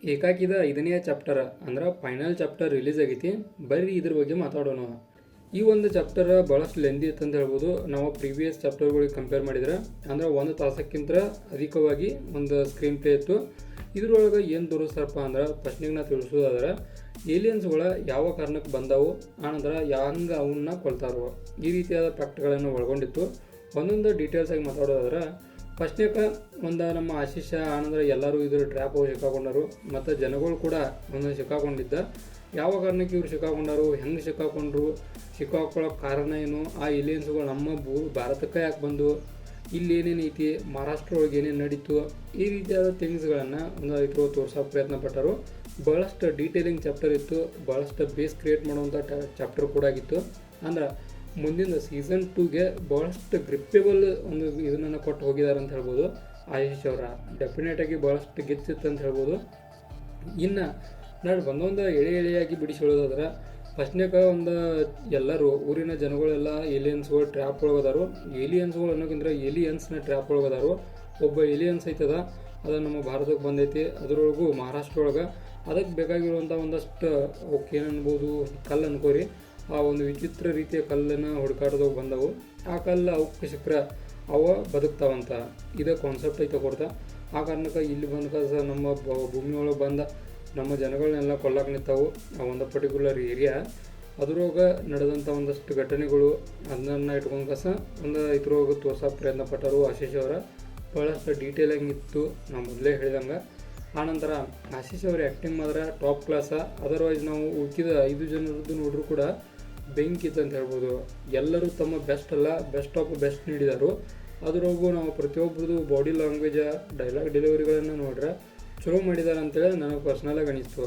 ಏಕಾಕಿದ 5ನೇ ಚಾಪ್ಟರ್ ಅಂದ್ರೆ final chapter release ಆಗೈತಿ. ಬರ್ರಿ ಇದ್ರ ಬಗ್ಗೆ ಮಾತಾಡೋಣ. ಈ ಒಂದು ಚಾಪ್ಟರ್ ಭಾಳಷ್ಟು ಲೆಂದಿ ಇತ್ತು ಅಂತ ಹೇಳ್ಬೋದು. ನಾವು ಪ್ರೀವಿಯಸ್ ಚಾಪ್ಟರ್ಗಳಿಗೆ ಕಂಪೇರ್ ಮಾಡಿದ್ರೆ ಅಂದ್ರೆ 1 ತಾಸಕ್ಕಿಂತ ಅಧಿಕವಾಗಿ ಒಂದು ಸ್ಕ್ರೀನ್ ಪ್ಲೇ ಇತ್ತು. ಇದ್ರೊಳಗೆ ಏನು ತೋರಿಸ್ತಾರಪ್ಪ ಅಂದ್ರೆ ಫಸ್ಟ್ನಿಗೆ ನಾ ತಿಳಿಸೋದಾದ್ರೆ ಏಲಿಯನ್ಸ್ಗಳ ಯಾವ ಕಾರಣಕ್ಕೆ ಬಂದವು, ಆನಂತರ ಹಂಗೆ ಅವನ್ನ ಕೊಲ್ತಾರೋ, ಈ ರೀತಿಯಾದ ಫ್ಯಾಕ್ಟ್ಗಳನ್ನು ಒಳಗೊಂಡಿತ್ತು. ಒಂದೊಂದು ಡೀಟೇಲ್ಸ್ ಆಗಿ ಮಾತಾಡೋದಾದ್ರೆ ಫಸ್ಟ್ನೇಕ ನಮ್ಮ ಆಶೀಷ ಆನಂತರ ಎಲ್ಲರೂ ಇದ್ರ ಟ್ರ್ಯಾಪ್ ಹೋಗಿ ಸಿಕ್ಕಾಕೊಂಡರು. ಮತ್ತು ಜನಗಳು ಕೂಡ ಒಂದೊಂದು ಸಿಕ್ಕಾಕೊಂಡಿದ್ದ. ಯಾವ ಕಾರಣಕ್ಕೆ ಇವ್ರು ಸಿಕ್ಕಾಕೊಂಡರು, ಹೆಂಗೆ ಸಿಕ್ಕಾಕೊಂಡ್ರು, ಸಿಕ್ಕಾಕೊಳ್ಳೋಕೆ ಕಾರಣ ಏನು, ಆ ಏಲಿಯನ್ಸ್ಗಳು ನಮ್ಮ ಭಾರತಕ್ಕೆ ಯಾಕೆ ಬಂದು, ಇಲ್ಲಿ ಏನೇನು ಐತಿ, ಮಹಾರಾಷ್ಟ್ರ ಒಳಗೆ ಏನೇನು ನಡೀತು, ಈ ರೀತಿಯಾದ ಥಿಂಗ್ಸ್ಗಳನ್ನು ಒಂದು ಇದ್ರು ತೋರ್ಸೋಕೆ ಪ್ರಯತ್ನ ಪಟ್ಟರು. ಭಾಳಷ್ಟು ಡೀಟೇಲಿಂಗ್ ಚಾಪ್ಟರ್ ಇತ್ತು, ಭಾಳಷ್ಟು ಬೇಸ್ ಕ್ರಿಯೇಟ್ ಮಾಡುವಂಥ ಚಾಪ್ಟರ್ ಕೂಡ ಆಗಿತ್ತು. ಅಂದ್ರೆ ಮುಂದಿನ ಸೀಸನ್ 2ಗೆ ಭಾಳಷ್ಟು ಗ್ರಿಪ್ಪೇಬಲ್ ಒಂದು ಇದನ್ನು ಕೊಟ್ಟು ಹೋಗಿದ್ದಾರೆ ಅಂತ ಹೇಳ್ಬೋದು. ಆಯುಷ್ ಅವರ ಡೆಫಿನೆಟಾಗಿ ಭಾಳಷ್ಟು ಗೆಚ್ಚಿತ್ತು ಅಂತ ಹೇಳ್ಬೋದು. ಇನ್ನು ನಾನು ಒಂದೊಂದು ಎಳೆಯಾಗಿ ಬಿಡಿಸಿ ಹೇಳೋದಾದ್ರೆ ಫಸ್ಟ್ನೇಕ ಒಂದು ಎಲ್ಲರೂ ಊರಿನ ಜನಗಳೆಲ್ಲ ಏಲಿಯನ್ಸ್ಗಳು ಟ್ರ್ಯಾಪ್ ಒಳಗದಾರು. ಏಲಿಯನ್ಸ್ಗಳು ಅನ್ನೋಕ್ಕಿಂತ ಏಲಿಯನ್ಸ್ನ ಟ್ರ್ಯಾಪ್ ಒಳಗದಾರು. ಒಬ್ಬ ಏಲಿಯನ್ಸ್ ಐತದ, ಅದು ನಮ್ಮ ಭಾರತಕ್ಕೆ ಬಂದೈತಿ. ಅದರೊಳಗೂ ಮಹಾರಾಷ್ಟ್ರ ಒಳಗೆ ಅದಕ್ಕೆ ಬೇಕಾಗಿರುವಂಥ ಒಂದಷ್ಟು ಅವಕ್ಕೆ ಏನು ಅನ್ಬೋದು, ಕಲ್ಲು ಅನ್ಕೋರಿ, ಆ ಒಂದು ವಿಚಿತ್ರ ರೀತಿಯ ಕಲ್ಲನ್ನು ಹುಡುಕಾಡ್ದವು ಬಂದವು. ಆ ಕಲ್ಲು ಅವಕ್ಕೆ ಸಿಕ್ಕರೆ ಅವ ಬದುಕ್ತಾವಂತ ಇದೇ ಕಾನ್ಸೆಪ್ಟ್ ಐತೆ ಕೊಡ್ತಾ. ಆ ಕಾರಣಕ್ಕೆ ಇಲ್ಲಿ ಬಂದ ನಮ್ಮ ಭೂಮಿ ಒಳಗೆ ಬಂದ ನಮ್ಮ ಜನಗಳನ್ನೆಲ್ಲ ಕೊಲ್ಲಕ್ಕೆ ನಿಂತಾವು. ಆ ಒಂದು ಪರ್ಟಿಕ್ಯುಲರ್ ಏರಿಯಾ ಅದ್ರೊಳಗೆ ನಡೆದಂಥ ಒಂದಷ್ಟು ಘಟನೆಗಳು ಅದನ್ನು ಇಟ್ಕೊಂಡು ಒಂದು ಇದ್ರೊಳಗೆ ತೋರ್ಸೋಕೆ ಪ್ರಯತ್ನ ಪಟ್ಟರು ಆಶೀಶ್ ಅವರ. ಭಾಳಷ್ಟು ಡೀಟೇಲಾಗಿ ಇತ್ತು ನಾವು ಮೊದಲೇ ಹೇಳಿದಂಗೆ. ಆನಂತರ ಆಶೀಶ್ ಅವರ ಆ್ಯಕ್ಟಿಂಗ್ ಮಾತ್ರ ಟಾಪ್ ಕ್ಲಾಸ. ಅದರ್ವೈಸ್ ನಾವು ಉಳ್ಕಿದ 5 ಜನರದ್ದು ನೋಡ್ರೂ ಕೂಡ ಬೆಂಕಿ ಇತ್ತು ಅಂತ ಹೇಳ್ಬೋದು. ಎಲ್ಲರೂ ತಮ್ಮ ಬೆಸ್ಟ್ ಅಲ್ಲ, ಬೆಸ್ಟ್ ಆಫ್ ಬೆಸ್ಟ್ ನೀಡಿದರು. ಅದರೊಳಗೂ ನಾವು ಪ್ರತಿಯೊಬ್ಬರದು ಬಾಡಿ ಲ್ಯಾಂಗ್ವೇಜ, ಡೈಲಾಗ್ ಡೆಲಿವರಿಗಳನ್ನು ನೋಡ್ರೆ ಚಲೋ ಮಾಡಿದ್ದಾರೆ ಅಂತೇಳಿ ನನಗೆ ಪರ್ಸ್ನಲಾಗಿ ಅನಿಸ್ತು.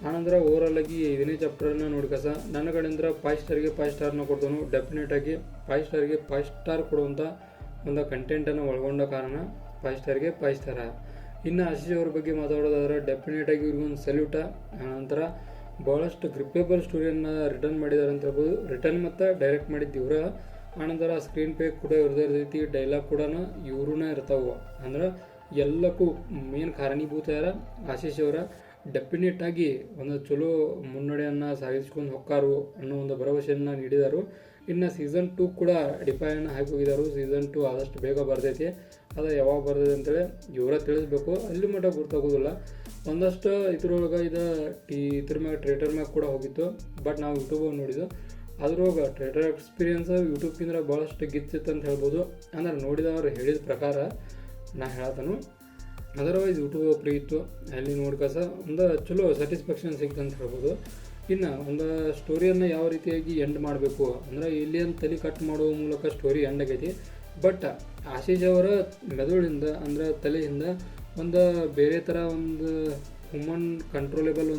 ಆನಂತರ ಓವರಾಲಾಗಿ 5ನೇ ಚಾಪ್ಟರ್ನ ನೋಡ್ಕಸ ನನ್ನ ಕಡೆಯಿಂದ 5 ಸ್ಟಾರ್ಗೆ 5 ಸ್ಟಾರ್ನ ಕೊಡ್ತಾನು. ಡೆಫಿನೆಟಾಗಿ 5 ಸ್ಟಾರ್ಗೆ 5 ಸ್ಟಾರ್ ಕೊಡುವಂಥ ಒಂದು ಕಂಟೆಂಟನ್ನು ಒಳಗೊಂಡ ಕಾರಣ 5 ಸ್ಟಾರ್ಗೆ 5 ಸ್ಟಾರ. ಇನ್ನು ಆಶೀಶ್ ಅವ್ರ ಬಗ್ಗೆ ಮಾತಾಡೋದಾದ್ರೆ ಡೆಫಿನೆಟಾಗಿ ಇವ್ರಿಗೊಂದು ಸಲ್ಯೂಟ. ಆನಂತರ ಭಾಳಷ್ಟು ಗ್ರಿಪ್ಪೇಬಲ್ ಸ್ಟೋರಿಯನ್ನು ರಿಟರ್ನ್ ಮಾಡಿದ್ದಾರೆ ಅಂತ ಹೇಳ್ಬೋದು. ರಿಟರ್ನ್ ಮತ್ತು ಡೈರೆಕ್ಟ್ ಮಾಡಿದ್ದು ಇವರ. ಆನಂತರ ಸ್ಕ್ರೀನ್ ಪ್ಲೇ ಕೂಡ ಇವ್ರದೇ ಇರ್ತೈತಿ, ಡೈಲಾಗ್ ಕೂಡ ಇವ್ರೂ ಇರ್ತಾವೆ. ಅಂದ್ರೆ ಎಲ್ಲಕ್ಕೂ ಮೇನ್ ಕಾರಣೀಭೂತ ಯಾರ ಆಶೀಶ್ ಅವರ. ಡೆಫಿನೆಟಾಗಿ ಒಂದು ಚಲೋ ಮುನ್ನಡೆಯನ್ನು ಸಾಗಿಸ್ಕೊಂಡು ಹೊಕ್ಕಾರು ಅನ್ನೋ ಒಂದು ಭರವಸೆಯನ್ನು ನೀಡಿದರು. ಇನ್ನು ಸೀಸನ್ 2 ಕೂಡ ಡಿಪೈಯನ್ನು ಹಾಕಿ ಹೋಗಿದ್ದಾರೆ. ಸೀಸನ್ 2 ಆದಷ್ಟು ಬೇಗ ಬರ್ತೈತಿ. ಅದು ಯಾವಾಗ ಬರ್ತೈತೆ ಅಂತೇಳಿ ಇವರ ತಿಳಿಸ್ಬೇಕು. ಅಲ್ಲಿ ಮಟ್ಟ ಗೊತ್ತಾಗೋದಿಲ್ಲ. ಒಂದಷ್ಟು ಇದ್ರೊಳಗೆ ಇದ್ರ ಮ್ಯಾಗ ಟ್ರೇಟರ್ ಮ್ಯಾಗ ಕೂಡ ಹೋಗಿತ್ತು. ಬಟ್ ನಾವು ಯೂಟ್ಯೂಬಲ್ಲಿ ನೋಡಿದ್ದು ಅದ್ರೊಳಗೆ ಟ್ರೇಟರ್ ಎಕ್ಸ್ಪೀರಿಯನ್ಸ್ ಯೂಟ್ಯೂಬ್ಗಿಂತ ಭಾಳಷ್ಟು ಗಿಚ್ಚಿತ್ತು ಅಂತ ಹೇಳ್ಬೋದು. ಅಂದ್ರೆ ನೋಡಿದವರು ಹೇಳಿದ ಪ್ರಕಾರ ನಾ ಹೇಳತ್ತನು. ಅದರ್ವೈಸ್ ಯೂಟ್ಯೂಬ್ ಫ್ರೀ ಇತ್ತು, ಅಲ್ಲಿ ನೋಡ್ಕಸ ಒಂದು ಚಲೋ ಸ್ಯಾಟಿಸ್ಫ್ಯಾಕ್ಷನ್ ಸಿಕ್ತು ಅಂತ ಹೇಳ್ಬೋದು. ಇನ್ನು ಒಂದು ಸ್ಟೋರಿಯನ್ನು ಯಾವ ರೀತಿಯಾಗಿ ಎಂಡ್ ಮಾಡಬೇಕು ಅಂದರೆ ಏಲಿಯನ್ ತಲೆ ಕಟ್ ಮಾಡುವ ಮೂಲಕ ಸ್ಟೋರಿ ಎಂಡ್ ಆಗೈತಿ. ಬಟ್ ಆಶೀಶ್ ಅವರ ಮೆದುಳಿಂದ ಅಂದರೆ ತಲೆಯಿಂದ ಒಂದು ಬೇರೆ ಥರ ಒಂದು ಹ್ಯೂಮನ್ ಕಂಟ್ರೋಲೇಬಲ್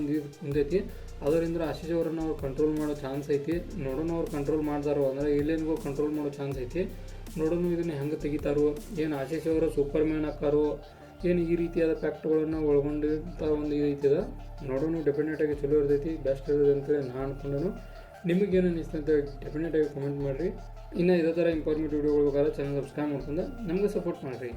ಒಂದೈತಿ. ಅದರಿಂದ ಆಶೀಶ್ ಅವರನ್ನು ಅವ್ರು ಕಂಟ್ರೋಲ್ ಮಾಡೋ ಚಾನ್ಸ್ ಐತಿ. ನೋಡೋಣ ಅವ್ರು ಕಂಟ್ರೋಲ್ ಮಾಡ್ತಾರೋ ಅಂದರೆ ಏಲಿಯನ್ಗೂ ಕಂಟ್ರೋಲ್ ಮಾಡೋ ಚಾನ್ಸ್ ಐತಿ. ನೋಡೋಣ ಇದನ್ನು ಹೆಂಗೆ ತೆಗಿತಾರೋ, ಏನು ಆಶೀಶ್ ಅವರು ಸೂಪರ್ ಮ್ಯಾನ್ ಹಾಕಾರೋ, ಏನು ಈ ರೀತಿಯಾದ ಫ್ಯಾಕ್ಟ್ಗಳನ್ನು ಒಳಗೊಂಡಂಥ ಒಂದು ಇದೈತಿದ. ನೋಡೋಣ. ಡೆಫಿನೆಟಾಗಿ ಚಲೋ ಇರ್ತೈತಿ, ಬೆಸ್ಟ್ ಇರೋದು ಅಂತೇಳಿ ನಾನು ಅನ್ಕೊಂಡನು. ನಿಮಗೇನು ಅನ್ನಿಸ್ತು ಅಂತ ಡೆಫಿನೆಟಾಗಿ ಕಮೆಂಟ್ ಮಾಡಿರಿ. ಇನ್ನು ಇದೇ ಥರ ಇಂಫಾರ್ಮೇಟಿವ್ ವಿಡಿಯೋಗಳು ಬೇಕಾದ್ರೆ ಚಾನಲ್ ಸಬ್ಸ್ಕ್ರೈಬ್ ಮಾಡ್ಕೊಂಡು ನಮಗೆ ಸಪೋರ್ಟ್ ಮಾಡಿರಿ.